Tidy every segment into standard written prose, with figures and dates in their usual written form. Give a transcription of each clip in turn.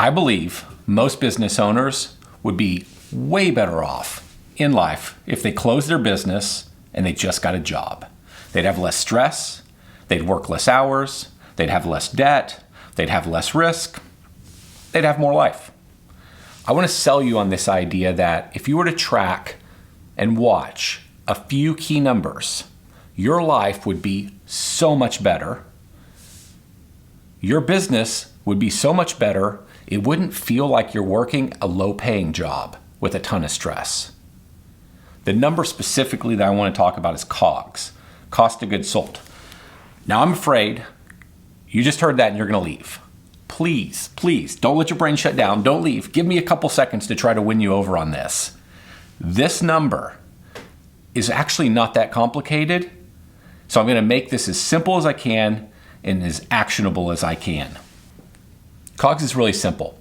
I believe most business owners would be way better off in life if they closed their business and they just got a job. They'd have less stress, they'd work less hours, they'd have less debt, they'd have less risk, they'd have more life. I want to sell you on this idea that if you were to track and watch a few key numbers, your life would be so much better. Your business would be so much better, it wouldn't feel like you're working a low-paying job with a ton of stress. The number specifically that I want to talk about is COGS, cost of goods sold. Now I'm afraid you just heard that and you're going to leave. Please, don't let your brain shut down. Don't leave. Give me a couple seconds to try to win you over on this. This number is actually not that complicated, so I'm going to make this as simple as I can and as actionable as I can. COGS is really simple.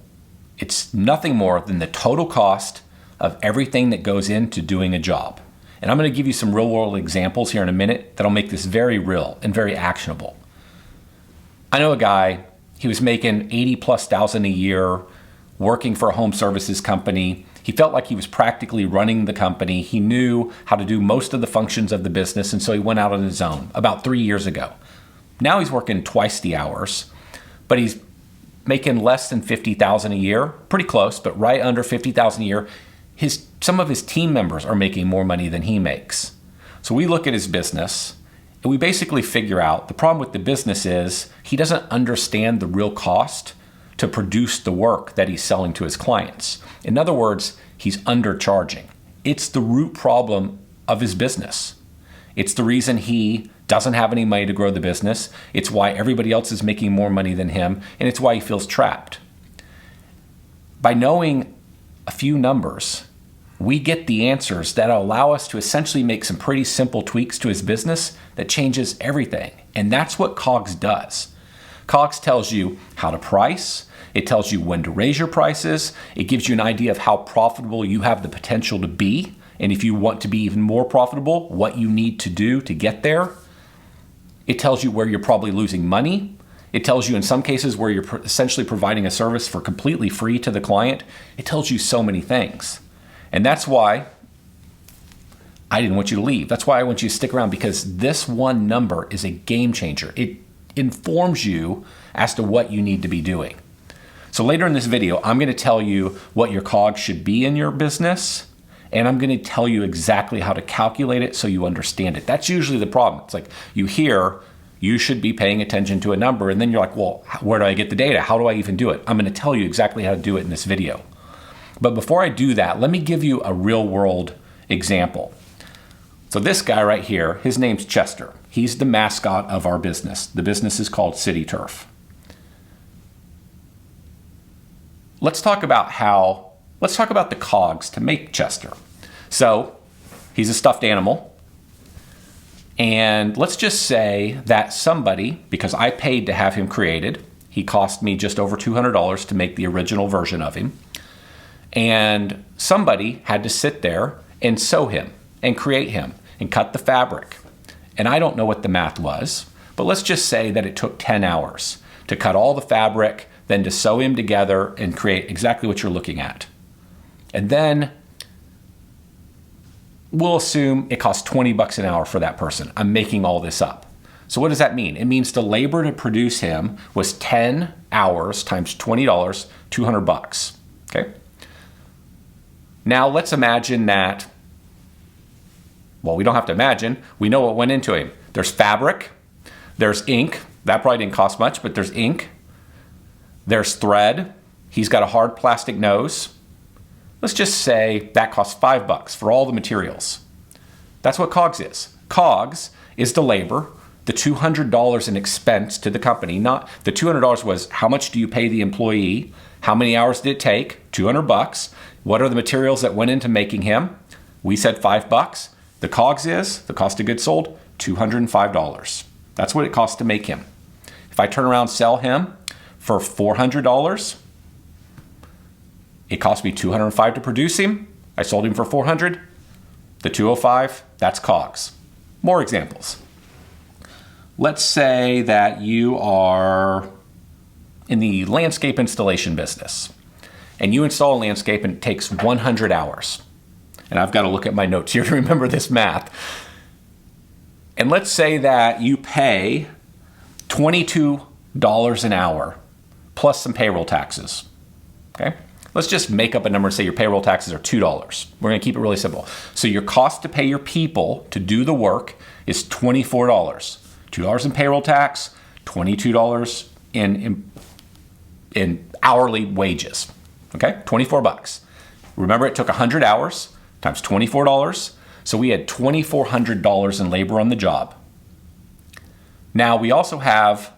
It's nothing more than the total cost of everything that goes into doing a job. And I'm going to give you some real-world examples here in a minute that'll make this very real and very actionable. I know a guy, he was making $80,000+ a year, working for a home services company. He felt like he was practically running the company. He knew how to do most of the functions of the business, and so he went out on his own about 3 years ago. Now he's working twice the hours, but he's making less than $50,000 a year, pretty close, but right under $50,000 a year. Some of his team members are making more money than he makes. So we look at his business and we basically figure out the problem with the business is he doesn't understand the real cost to produce the work that he's selling to his clients. In other words, he's undercharging. It's the root problem of his business. It's the reason he doesn't have any money to grow the business. It's why everybody else is making more money than him, and it's why he feels trapped. By knowing a few numbers, we get the answers that allow us to essentially make some pretty simple tweaks to his business that changes everything. And that's what COGS does. COGS tells you how to price. It tells you when to raise your prices. It gives you an idea of how profitable you have the potential to be. And if you want to be even more profitable, what you need to do to get there. It tells you where you're probably losing money. It tells you in some cases where you're essentially providing a service for completely free to the client. It tells you so many things. And that's why I didn't want you to leave. That's why I want you to stick around, because this one number is a game changer. It informs you as to what you need to be doing. So later in this video, I'm going to tell you what your COGS should be in your business, and I'm going to tell you exactly how to calculate it so you understand it. That's usually the problem. It's like you hear you should be paying attention to a number, and then you're like, well, where do I get the data? How do I even do it? I'm going to tell you exactly how to do it in this video. But before I do that, let me give you a real world example. So this guy right here, his name's Chester. He's the mascot of our business. The business is called City Turf. Let's talk about the COGS to make Chester. So he's a stuffed animal. And let's just say that somebody, because I paid to have him created, he cost me just over $200 to make the original version of him. And somebody had to sit there and sew him and create him and cut the fabric. And I don't know what the math was, but let's just say that it took 10 hours to cut all the fabric, then to sew him together and create exactly what you're looking at. And then we'll assume it costs $20 an hour for that person. I'm making all this up. So what does that mean? It means the labor to produce him was 10 hours times $20, $200. Okay? Now let's imagine that, well, we don't have to imagine. We know what went into him. There's fabric, there's ink. That probably didn't cost much, but there's ink. There's thread. He's got a hard plastic nose. Let's just say that costs $5 for all the materials. That's what COGS is. COGS is the labor, the $200 in expense to the company. Not the $200 was how much do you pay the employee? How many hours did it take? $200. What are the materials that went into making him? We said $5. The COGS is, the cost of goods sold, $205. That's what it costs to make him. If I turn around and sell him for $400, it cost me $205 to produce him. I sold him for $400. The $205, that's COGS. More examples. Let's say that you are in the landscape installation business, and you install a landscape and it takes 100 hours. And I've got to look at my notes here to remember this math. And let's say that you pay $22 an hour plus some payroll taxes. Okay? Let's just make up a number and say your payroll taxes are $2. We're going to keep it really simple. So your cost to pay your people to do the work is $24. $2 in payroll tax, $22 in hourly wages. Okay? 24 bucks. Remember, it took 100 hours times $24. So we had $2,400 in labor on the job. Now we also have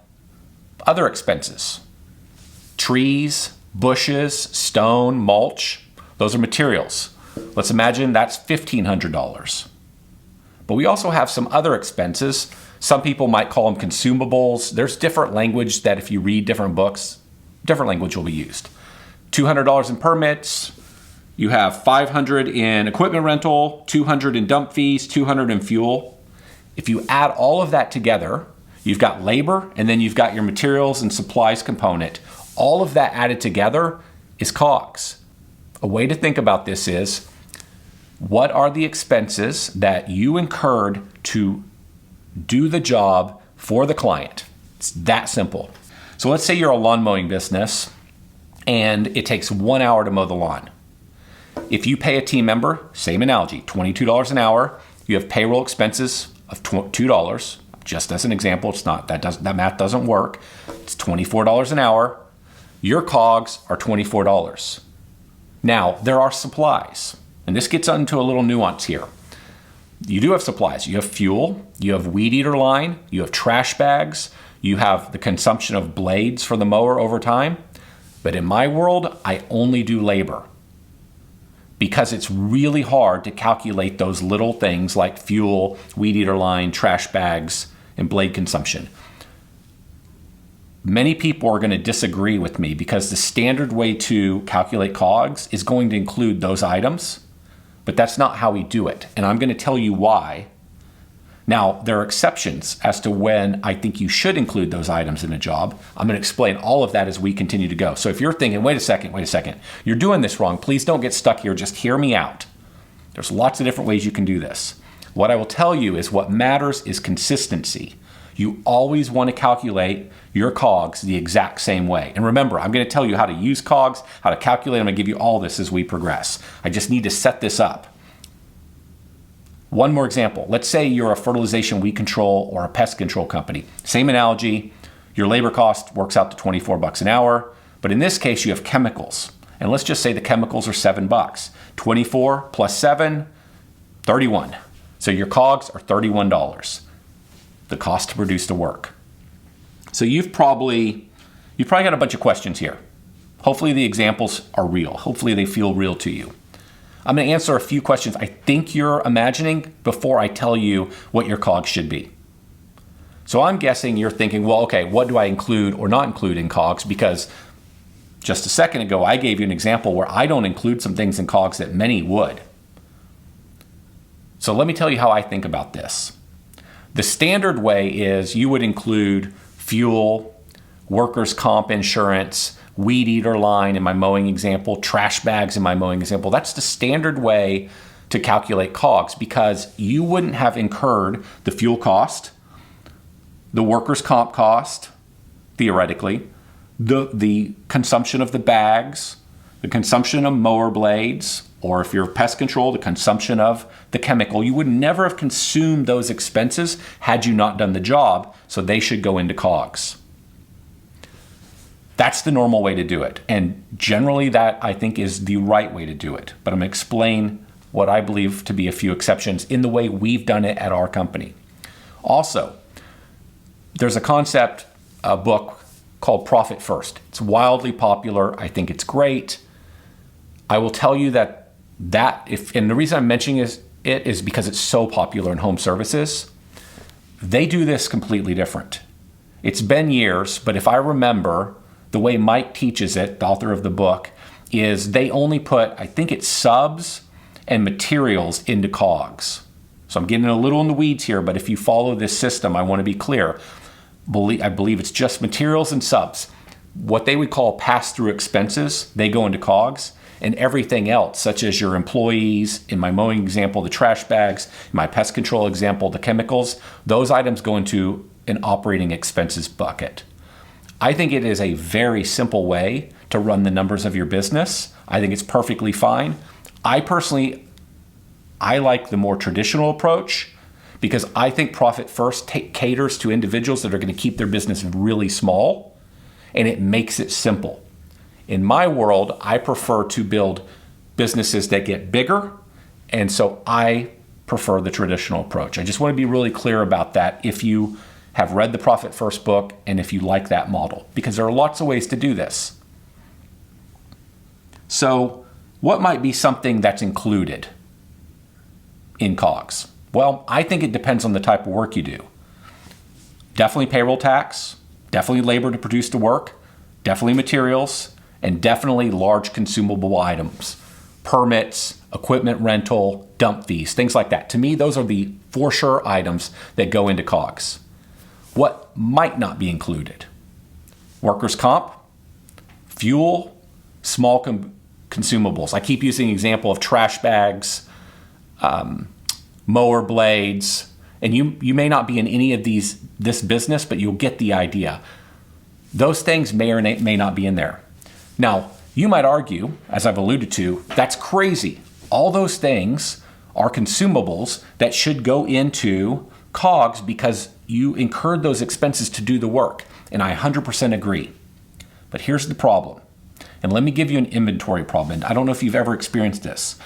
other expenses. Trees, bushes, stone, mulch. Those are materials. Let's imagine that's $1,500. But we also have some other expenses. Some people might call them consumables. There's different language that if you read different books, different language will be used. $200 in permits. You have $500 in equipment rental, $200 in dump fees, $200 in fuel. If you add all of that together, you've got labor, and then you've got your materials and supplies component. All of that added together is COGS. A way to think about this is, what are the expenses that you incurred to do the job for the client? It's that simple. So let's say you're a lawn mowing business and it takes 1 hour to mow the lawn. If you pay a team member, same analogy, $22 an hour, you have payroll expenses of $2. Just as an example, it's not that math doesn't work. It's $24 an hour. Your COGS are $24. Now, there are supplies, and this gets into a little nuance here. You do have supplies. You have fuel, you have weed eater line, you have trash bags, you have the consumption of blades for the mower over time. But in my world, I only do labor, because it's really hard to calculate those little things like fuel, weed eater line, trash bags, and blade consumption. Many people are going to disagree with me because the standard way to calculate COGS is going to include those items, but that's not how we do it. And I'm going to tell you why. Now, there are exceptions as to when I think you should include those items in a job. I'm going to explain all of that as we continue to go. So if you're thinking, wait a second, you're doing this wrong, please don't get stuck here. Just hear me out. There's lots of different ways you can do this. What I will tell you is what matters is consistency. You always want to calculate your COGS the exact same way. And remember, I'm going to tell you how to use COGS, how to calculate. I'm going to give you all this as we progress. I just need to set this up. One more example. Let's say you're a fertilization weed control or a pest control company. Same analogy. Your labor cost works out to 24 bucks an hour. But in this case, you have chemicals. And let's just say the chemicals are 7 bucks. 24 plus 7, 31. So your COGS are $31. The cost to produce the work. So you've probably got a bunch of questions here. Hopefully the examples are real. Hopefully they feel real to you. I'm going to answer a few questions I think you're imagining before I tell you what your COGS should be. So I'm guessing you're thinking, well, okay, what do I include or not include in COGS? Because just a second ago, I gave you an example where I don't include some things in COGS that many would. So let me tell you how I think about this. The standard way is you would include fuel, workers' comp insurance, weed eater line in my mowing example, trash bags in my mowing example. That's the standard way to calculate COGS, because you wouldn't have incurred the fuel cost, the workers' comp cost, theoretically, the consumption of the bags, the consumption of mower blades, or if you're pest control, the consumption of the chemical. You would never have consumed those expenses had you not done the job, so they should go into COGS. That's the normal way to do it. And generally that, I think, is the right way to do it. But I'm going to explain what I believe to be a few exceptions in the way we've done it at our company. Also, there's a concept, a book called Profit First. It's wildly popular. I think it's great. I will tell you and the reason I'm mentioning it is because it's so popular in home services. They do this completely different. It's been years, but if I remember, the way Mike teaches it, the author of the book, is they only put, I think it's subs and materials into COGS. So I'm getting a little in the weeds here, but if you follow this system, I want to be clear. I believe it's just materials and subs. what they would call pass-through expenses, they go into COGS, and everything else, such as your employees, in my mowing example, the trash bags, in my pest control example, the chemicals, those items go into an operating expenses bucket. I think it is a very simple way to run the numbers of your business. I think it's perfectly fine. I like the more traditional approach because I think Profit First caters to individuals that are going to keep their business really small, and it makes it simple. In my world, I prefer to build businesses that get bigger, and so I prefer the traditional approach. I just want to be really clear about that if you have read the Profit First book and if you like that model, because there are lots of ways to do this. So what might be something that's included in COGS? Well, I think it depends on the type of work you do. Definitely payroll tax, definitely labor to produce the work, definitely materials, and definitely large consumable items, permits, equipment rental, dump fees, things like that. To me, those are the for sure items that go into COGS. What might not be included? Workers' comp, fuel, small consumables. I keep using the example of trash bags, mower blades, and you may not be in any of this business, but you'll get the idea. Those things may or may not be in there. Now, you might argue, as I've alluded to, that's crazy. All those things are consumables that should go into COGS because you incurred those expenses to do the work, and I 100% agree. But here's the problem, and let me give you an inventory problem. And I don't know if you've ever experienced this.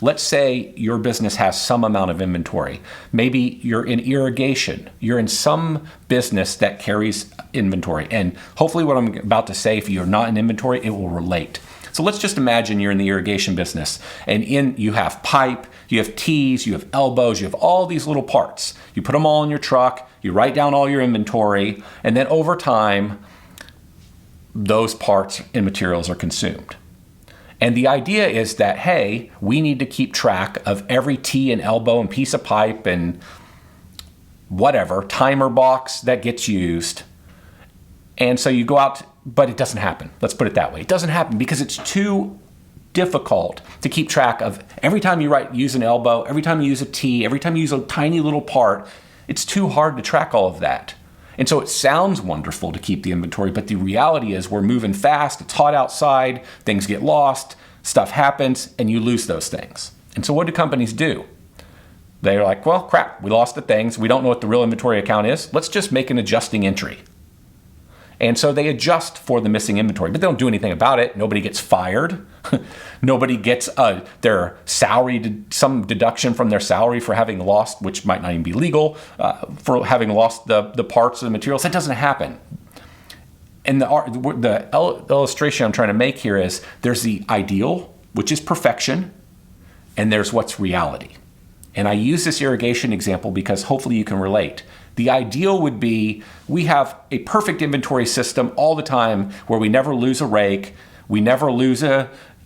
Let's say your business has some amount of inventory. Maybe you're in irrigation. You're in some business that carries inventory. And hopefully what I'm about to say, if you're not in inventory, it will relate. So let's just imagine you're in the irrigation business and you have pipe, you have tees, you have elbows, you have all these little parts. You put them all in your truck, you write down all your inventory, and then over time, those parts and materials are consumed. And the idea is that, hey, we need to keep track of every tee and elbow and piece of pipe and whatever, timer box that gets used. And so you go out, but it doesn't happen. Let's put it that way. It doesn't happen because it's too difficult to keep track of every time you use an elbow, every time you use a tee, every time you use a tiny little part. It's too hard to track all of that. And so it sounds wonderful to keep the inventory, but the reality is we're moving fast, it's hot outside, things get lost, stuff happens, and you lose those things. And so what do companies do? They're like, well, crap, we lost the things, we don't know what the real inventory account is, let's just make an adjusting entry. And so they adjust for the missing inventory, but they don't do anything about it. Nobody gets fired. Nobody gets their salary, some deduction from their salary for having lost, which might not even be legal, for having lost the parts of the materials. That doesn't happen. And the illustration I'm trying to make here is there's the ideal, which is perfection, and there's what's reality. And I use this irrigation example because hopefully you can relate. The ideal would be we have a perfect inventory system all the time where we never lose a rake, we never lose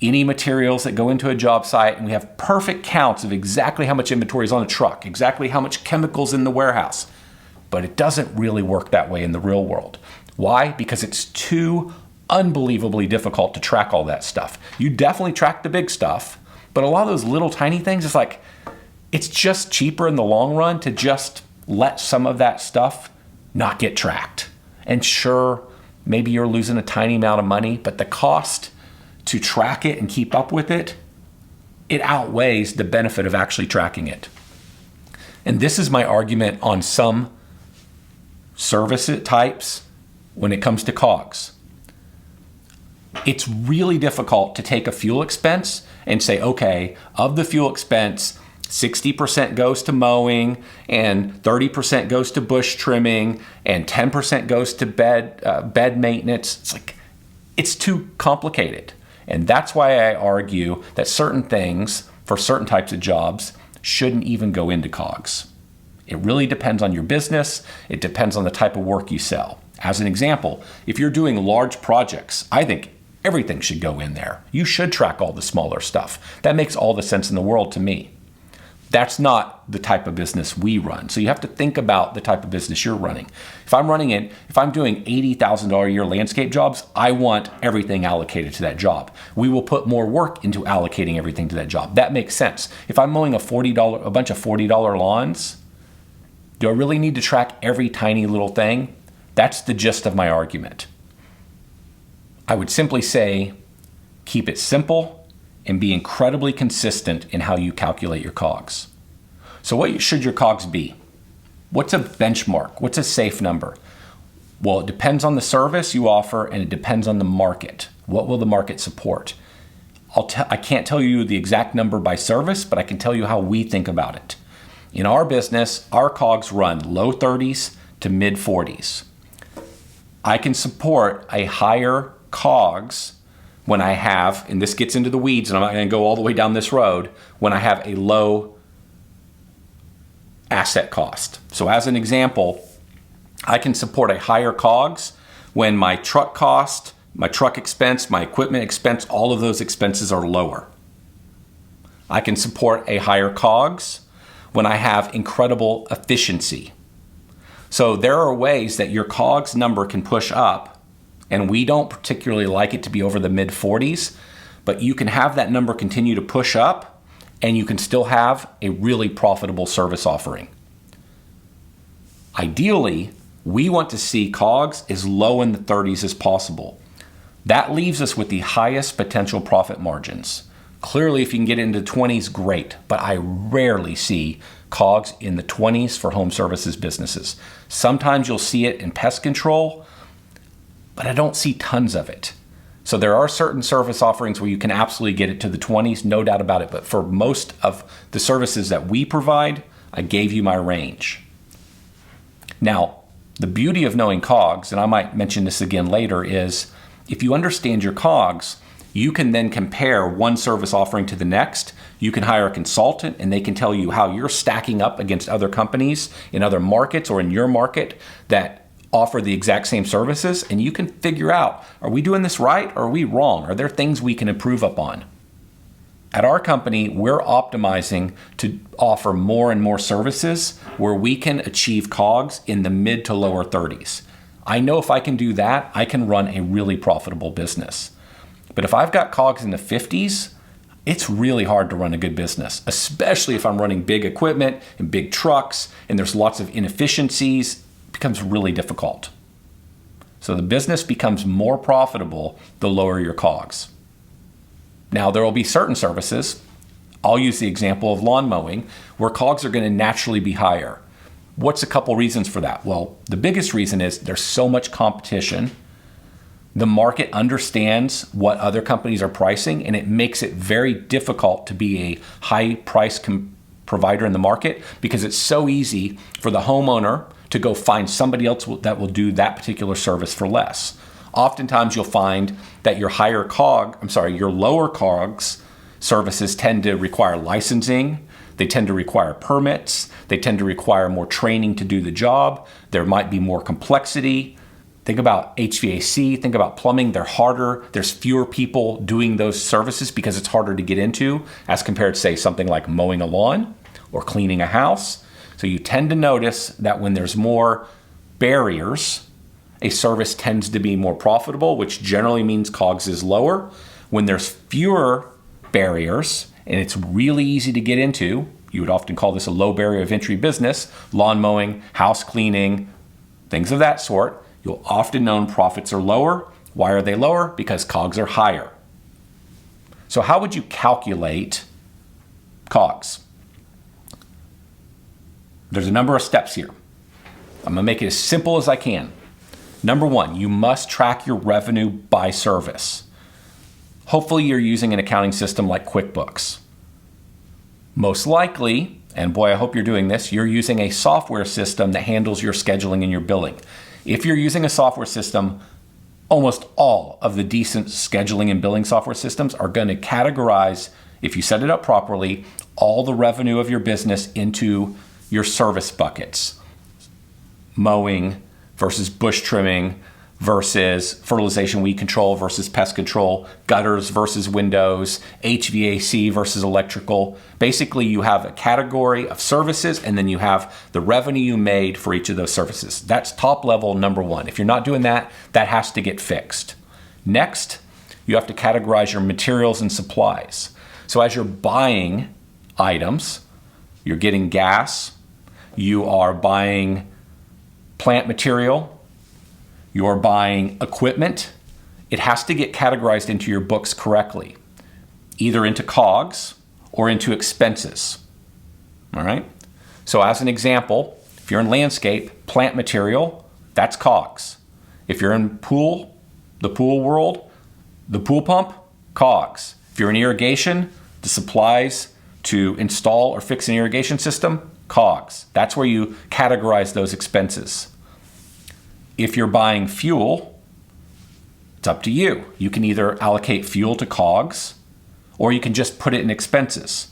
any materials that go into a job site, and we have perfect counts of exactly how much inventory is on a truck, exactly how much chemicals in the warehouse. But it doesn't really work that way in the real world. Why? Because it's too unbelievably difficult to track all that stuff. You definitely track the big stuff, but a lot of those little tiny things, it's just cheaper in the long run to just let some of that stuff not get tracked. And sure, maybe you're losing a tiny amount of money, but the cost to track it and keep up with it, it outweighs the benefit of actually tracking it. And this is my argument on some service types when it comes to COGS. It's really difficult to take a fuel expense and say, okay, of the fuel expense, 60% goes to mowing, and 30% goes to bush trimming, and 10% goes to bed maintenance. It's too complicated. And that's why I argue that certain things for certain types of jobs shouldn't even go into COGS. It really depends on your business. It depends on the type of work you sell. As an example, if you're doing large projects, I think everything should go in there. You should track all the smaller stuff. That makes all the sense in the world to me. That's not the type of business we run. So you have to think about the type of business you're running. If I'm doing $80,000 a year landscape jobs, I want everything allocated to that job. We will put more work into allocating everything to that job. That makes sense. If I'm mowing a bunch of $40 lawns, do I really need to track every tiny little thing? That's the gist of my argument. I would simply say, keep it simple and be incredibly consistent in how you calculate your COGS. So what should your COGS be? What's a benchmark? What's a safe number? Well, it depends on the service you offer and it depends on the market. What will the market support? I can't tell you the exact number by service, but I can tell you how we think about it. In our business, our COGS run low 30s to mid 40s. I can support a higher COGS when I have, and this gets into the weeds and I'm not going to go all the way down this road, when I have a low asset cost. So as an example, I can support a higher COGS when my truck cost, my truck expense, my equipment expense, all of those expenses are lower. I can support a higher COGS when I have incredible efficiency. So there are ways that your COGS number can push up, and we don't particularly like it to be over the mid 40s, but you can have that number continue to push up and you can still have a really profitable service offering. Ideally, we want to see COGS as low in the 30s as possible. That leaves us with the highest potential profit margins. Clearly, if you can get into the 20s, great, but I rarely see COGS in the 20s for home services businesses. Sometimes you'll see it in pest control, but I don't see tons of it. So there are certain service offerings where you can absolutely get it to the 20s, no doubt about it. But for most of the services that we provide, I gave you my range. Now, the beauty of knowing COGS, and I might mention this again later, is if you understand your COGS, you can then compare one service offering to the next. You can hire a consultant and they can tell you how you're stacking up against other companies in other markets or in your market that offer the exact same services, and you can figure out, are we doing this right or are we wrong? Are there things we can improve upon? At our company, we're optimizing to offer more and more services where we can achieve COGS in the mid to lower 30s. I know if I can do that, I can run a really profitable business. But if I've got COGS in the 50s, it's really hard to run a good business, especially if I'm running big equipment and big trucks and there's lots of inefficiencies. It becomes really difficult. So the business becomes more profitable the lower your COGS. Now, there will be certain services, I'll use the example of lawn mowing, where COGS are going to naturally be higher. What's a couple reasons for that? Well, the biggest reason is there's so much competition. The market understands what other companies are pricing, and it makes it very difficult to be a high price provider in the market because it's so easy for the homeowner to go find somebody else that will do that particular service for less. Oftentimes you'll find that your lower COGS services tend to require licensing. They tend to require permits. They tend to require more training to do the job. There might be more complexity. Think about HVAC, think about plumbing. They're harder. There's fewer people doing those services because it's harder to get into as compared to, say, something like mowing a lawn or cleaning a house. So you tend to notice that when there's more barriers, a service tends to be more profitable, which generally means COGS is lower. When there's fewer barriers and it's really easy to get into, you would often call this a low barrier of entry business, lawn mowing, house cleaning, things of that sort, you'll often know profits are lower. Why are they lower? Because COGS are higher. So how would you calculate COGS? There's a number of steps here. I'm gonna make it as simple as I can. Number one, you must track your revenue by service. Hopefully you're using an accounting system like QuickBooks. Most likely, and boy, I hope you're doing this, you're using a software system that handles your scheduling and your billing. If you're using a software system, almost all of the decent scheduling and billing software systems are going to categorize, if you set it up properly, all the revenue of your business into your service buckets. Mowing versus bush trimming, versus fertilization weed control versus pest control, gutters versus windows, HVAC versus electrical. Basically, you have a category of services, and then you have the revenue you made for each of those services. That's top level number one. If you're not doing that, that has to get fixed. Next, you have to categorize your materials and supplies. So as you're buying items, you're getting gas, you are buying plant material, you're buying equipment, it has to get categorized into your books correctly, either into COGS or into expenses. All right? So as an example, if you're in landscape, plant material, that's COGS. If you're in the pool world, the pool pump, COGS. If you're in irrigation, the supplies to install or fix an irrigation system, COGS. That's where you categorize those expenses. If you're buying fuel, it's up to you. You can either allocate fuel to COGS or you can just put it in expenses.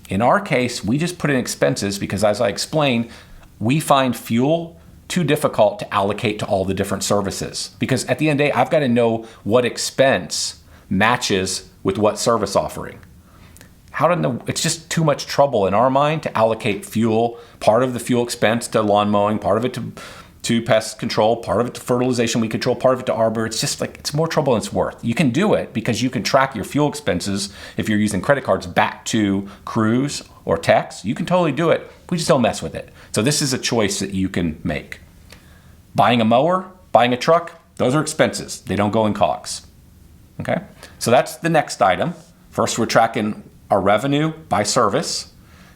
In our case, we just put in expenses because, as I explained, we find fuel too difficult to allocate to all the different services. Because at the end of the day, I've got to know what expense matches with what service offering. It's just too much trouble in our mind to allocate fuel, part of the fuel expense to lawn mowing, part of it to pest control, part of it to fertilization weed control, part of it to arbor. It's just like, it's more trouble than it's worth. You can do it because you can track your fuel expenses if you're using credit cards back to crews or techs. You can totally do it. We just don't mess with it. So this is a choice that you can make. Buying a mower, buying a truck, those are expenses. They don't go in COGS. Okay? So that's the next item. First, we're tracking our revenue by service.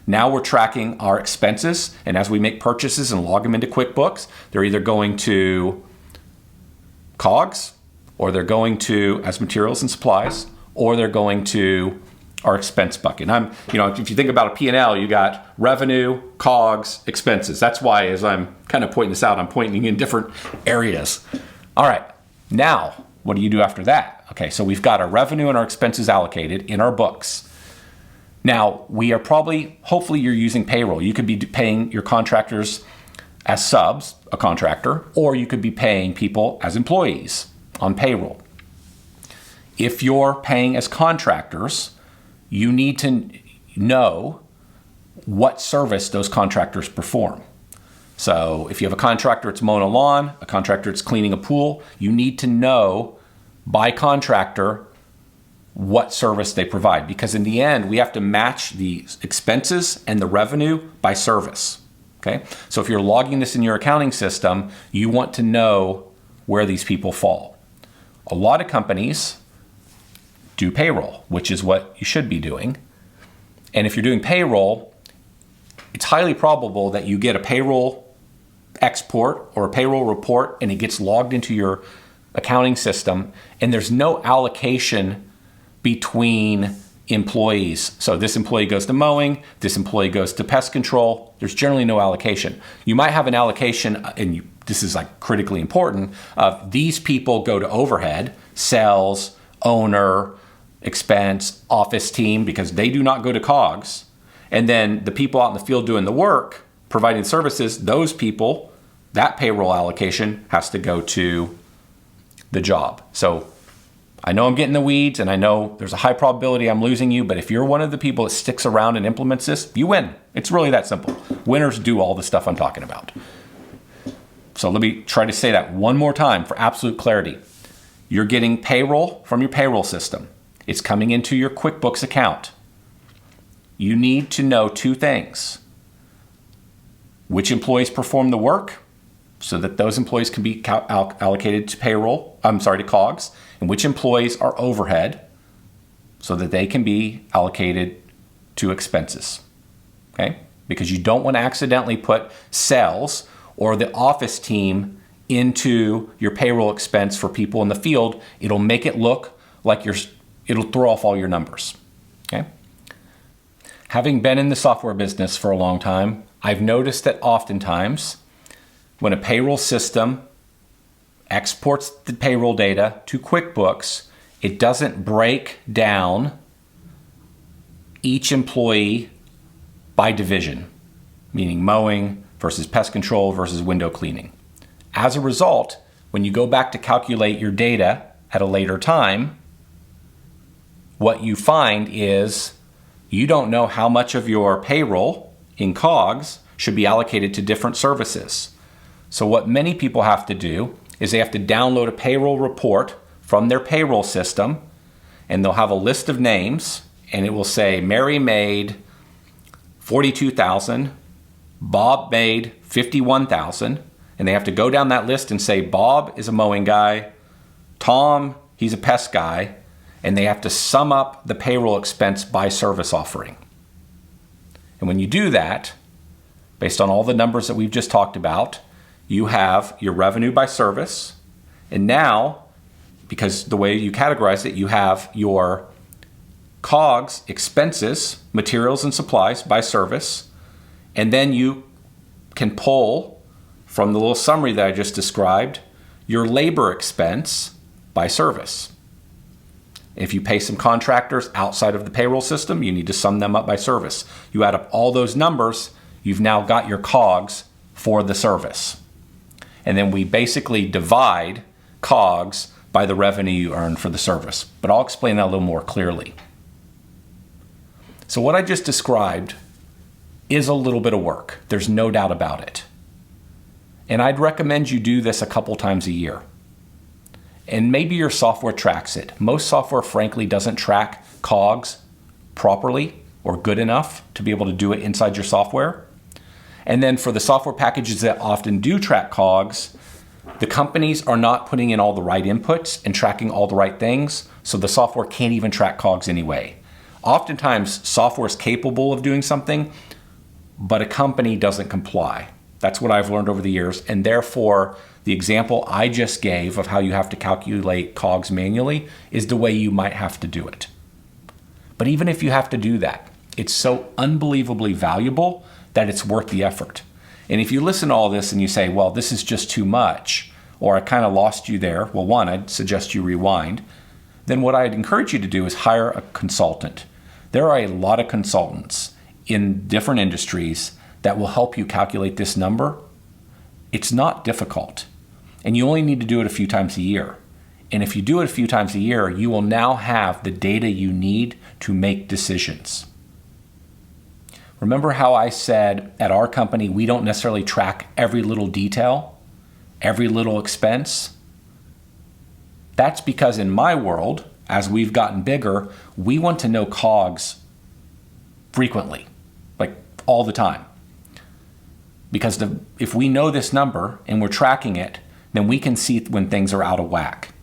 Now we're tracking our expenses, and as we make purchases and log them into QuickBooks, they're either going to COGS, or they're going to as materials and supplies, or they're going to our expense bucket. And if you think about a P&L, you got revenue, COGS, expenses. That's why, as I'm kind of pointing this out, I'm pointing in different areas. All right, now what do you do after that? Okay, so we've got our revenue and our expenses allocated in our books. Now, we are hopefully you're using payroll. You could be paying your contractors as subs, a contractor, or you could be paying people as employees on payroll. If you're paying as contractors, you need to know what service those contractors perform. So if you have a contractor that's mowing a lawn, a contractor that's cleaning a pool, you need to know by contractor what service they provide, because in the end, we have to match the expenses and the revenue by service. Okay? So if you're logging this in your accounting system, you want to know where these people fall. A lot of companies do payroll, which is what you should be doing. And if you're doing payroll, it's highly probable that you get a payroll export or a payroll report and it gets logged into your accounting system, and there's no allocation between employees. So this employee goes to mowing, this employee goes to pest control. There's generally no allocation. You might have an allocation, and this is like critically important, of these people go to overhead, sales, owner, expense, office team, because they do not go to COGS. And then the people out in the field doing the work, providing services, those people, that payroll allocation has to go to the job. So I know I'm getting the weeds, and I know there's a high probability I'm losing you, but if you're one of the people that sticks around and implements this, you win. It's really that simple. Winners do all the stuff I'm talking about. So let me try to say that one more time for absolute clarity. You're getting payroll from your payroll system. It's coming into your QuickBooks account. You need to know two things. Which employees perform the work, so that those employees can be allocated to to COGS, and which employees are overhead, so that they can be allocated to expenses. Okay? Because you don't want to accidentally put sales or the office team into your payroll expense for people in the field. It'll make it look like it'll throw off all your numbers. Okay? Having been in the software business for a long time, I've noticed that oftentimes when a payroll system exports the payroll data to QuickBooks, it doesn't break down each employee by division, meaning mowing versus pest control versus window cleaning. As a result, when you go back to calculate your data at a later time, what you find is you don't know how much of your payroll in COGS should be allocated to different services. So what many people have to do is they have to download a payroll report from their payroll system, and they'll have a list of names, and it will say Mary made $42,000, Bob made $51,000, and they have to go down that list and say Bob is a mowing guy, Tom, he's a pest guy, and they have to sum up the payroll expense by service offering. And when you do that, based on all the numbers that we've just talked about, you have your revenue by service, and now, because the way you categorize it, you have your COGS, expenses, materials and supplies by service, and then you can pull from the little summary that I just described your labor expense by service. If you pay some contractors outside of the payroll system, you need to sum them up by service. You add up all those numbers, you've now got your COGS for the service. And then we basically divide COGS by the revenue you earn for the service. But I'll explain that a little more clearly. So what I just described is a little bit of work. There's no doubt about it. And I'd recommend you do this a couple times a year. And maybe your software tracks it. Most software, frankly, doesn't track COGS properly or good enough to be able to do it inside your software. And then for the software packages that often do track COGS, the companies are not putting in all the right inputs and tracking all the right things, so the software can't even track COGS anyway. Oftentimes, software is capable of doing something, but a company doesn't comply. That's what I've learned over the years, and therefore, the example I just gave of how you have to calculate COGS manually is the way you might have to do it. But even if you have to do that, it's so unbelievably valuable that it's worth the effort. And if you listen to all this and you say, well, this is just too much, or I kind of lost you there, well, one, I'd suggest you rewind. Then what I'd encourage you to do is hire a consultant. There are a lot of consultants in different industries that will help you calculate this number. It's not difficult. And you only need to do it a few times a year. And if you do it a few times a year, you will now have the data you need to make decisions. Remember how I said at our company, we don't necessarily track every little detail, every little expense? That's because in my world, as we've gotten bigger, we want to know COGS frequently, like all the time. Because if we know this number and we're tracking it, then we can see when things are out of whack.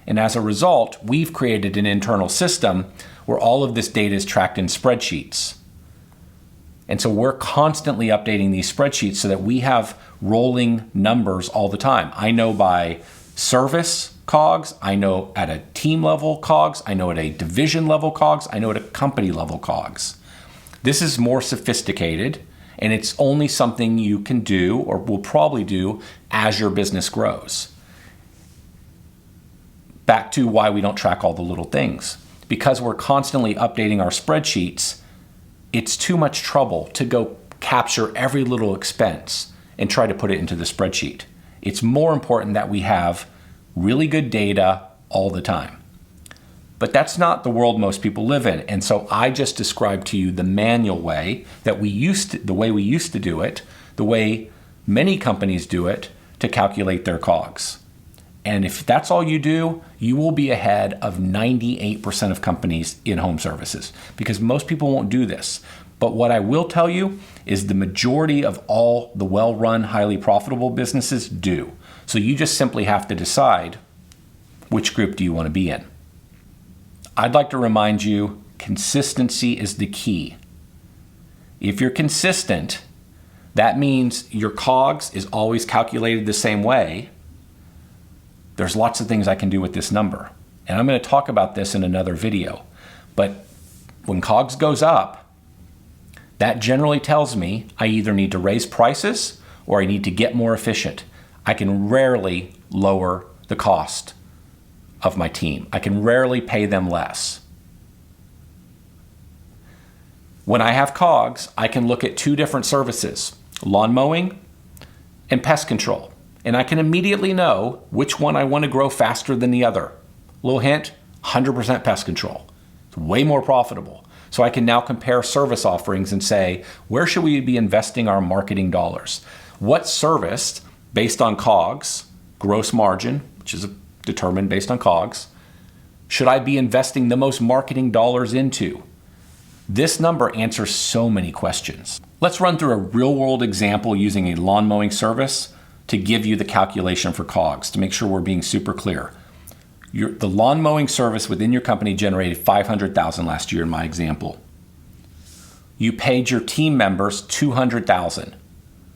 And as a result, we've created an internal system where all of this data is tracked in spreadsheets. And so we're constantly updating these spreadsheets so that we have rolling numbers all the time. I know by service COGS, I know at a team level COGS, I know at a division level COGS, I know at a company level COGS. This is more sophisticated, and it's only something you can do or will probably do as your business grows. Back to why we don't track all the little things. Because we're constantly updating our spreadsheets, it's too much trouble to go capture every little expense and try to put it into the spreadsheet. It's more important that we have really good data all the time. But that's not the world most people live in. And so I just described to you the manual way that the way we used to do it, the way many companies do it to calculate their COGS. And if that's all you do, you will be ahead of 98% of companies in home services because most people won't do this. But what I will tell you is the majority of all the well-run, highly profitable businesses do. So you just simply have to decide which group do you want to be in. I'd like to remind you, consistency is the key. If you're consistent, that means your COGS is always calculated the same way. There's lots of things I can do with this number. And I'm going to talk about this in another video. But when COGS goes up, that generally tells me I either need to raise prices or I need to get more efficient. I can rarely lower the cost of my team. I can rarely pay them less. When I have COGS, I can look at two different services, lawn mowing and pest control. and I can immediately know which one I want to grow faster than the other. Little hint, 100% pest control. It's way more profitable. So I can now compare service offerings and say, where should we be investing our marketing dollars? What service, based on COGS, gross margin, which is determined based on COGS, should I be investing the most marketing dollars into? This number answers so many questions. Let's run through a real-world example using a lawn mowing service to give you the calculation for COGS to make sure we're being super clear. The lawn mowing service within your company generated $500,000 last year in my example. You paid your team members $200,000,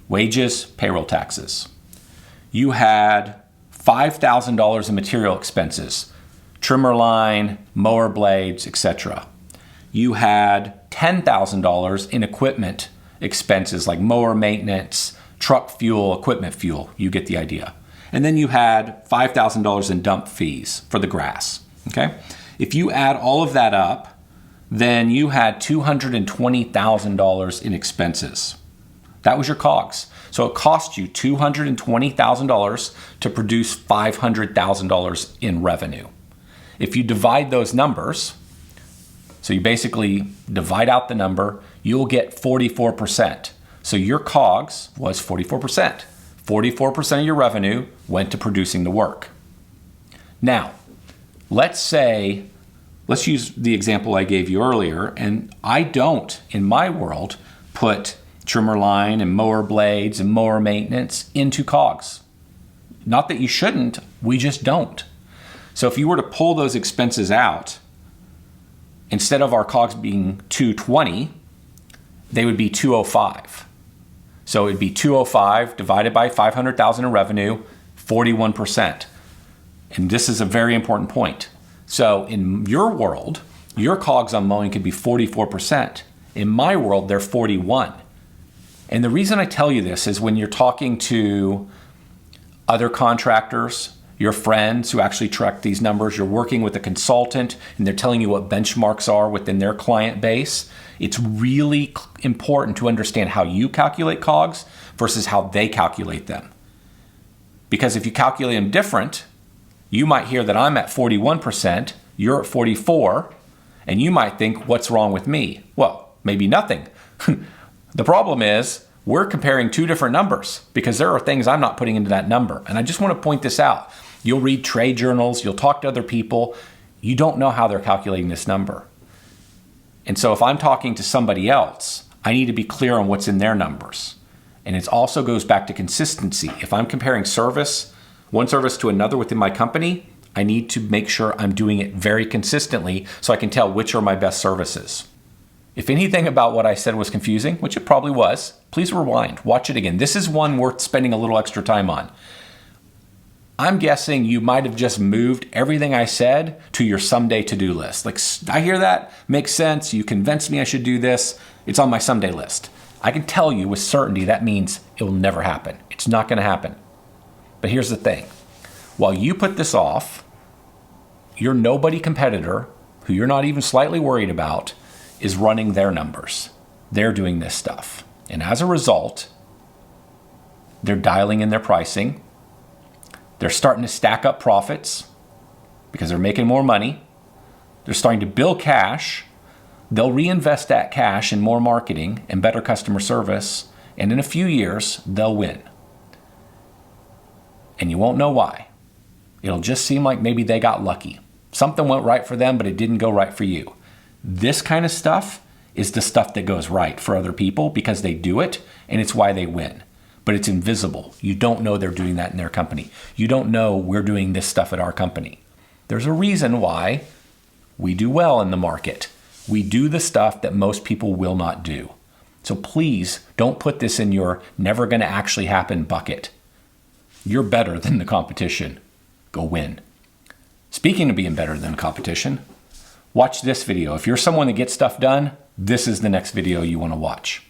wages, payroll taxes. You had $5,000 in material expenses, trimmer line, mower blades, etc. You had $10,000 in equipment expenses like mower maintenance, truck fuel, equipment fuel. You get the idea. And then you had $5,000 in dump fees for the grass, okay? If you add all of that up, then you had $220,000 in expenses. That was your COGS. So it cost you $220,000 to produce $500,000 in revenue. If you divide those numbers, so you basically divide out the number, you'll get 44%. So your COGS was 44%. 44% of your revenue went to producing the work. Now, let's use the example I gave you earlier, and I don't, in my world, put trimmer line and mower blades and mower maintenance into COGS. Not that you shouldn't, we just don't. So if you were to pull those expenses out, instead of our COGS being 220, they would be 205. So it'd be 205 divided by 500,000 in revenue, 41%. And this is a very important point. So in your world, your COGS on mowing could be 44%. In my world, they're 41. And the reason I tell you this is when you're talking to other contractors, your friends who actually track these numbers, you're working with a consultant and they're telling you what benchmarks are within their client base, it's really important to understand how you calculate COGS versus how they calculate them. Because if you calculate them different, you might hear that I'm at 41%, you're at 44%, and you might think, what's wrong with me? Well, maybe nothing. The problem is we're comparing two different numbers because there are things I'm not putting into that number. And I just want to point this out. You'll read trade journals, you'll talk to other people. You don't know how they're calculating this number. And so if I'm talking to somebody else, I need to be clear on what's in their numbers. And it also goes back to consistency. If I'm comparing one service to another within my company, I need to make sure I'm doing it very consistently so I can tell which are my best services. If anything about what I said was confusing, which it probably was, please rewind, watch it again. This is one worth spending a little extra time on. I'm guessing you might have just moved everything I said to your someday to-do list. Like, I hear that, makes sense, you convinced me I should do this, it's on my someday list. I can tell you with certainty that means it will never happen. It's not gonna happen. But here's the thing. While you put this off, your nobody competitor, who you're not even slightly worried about, is running their numbers. They're doing this stuff. And as a result, they're dialing in their pricing. They're starting to stack up profits because they're making more money. They're starting to build cash. They'll reinvest that cash in more marketing and better customer service. And in a few years, they'll win. And you won't know why. It'll just seem like maybe they got lucky. Something went right for them, but it didn't go right for you. This kind of stuff is the stuff that goes right for other people because they do it, and it's why they win. But it's invisible. You don't know they're doing that in their company. You don't know we're doing this stuff at our company. There's a reason why we do well in the market. We do the stuff that most people will not do. So please don't put this in your never going to actually happen bucket. You're better than the competition. Go win. Speaking of being better than competition, watch this video. If you're someone that gets stuff done, this is the next video you want to watch.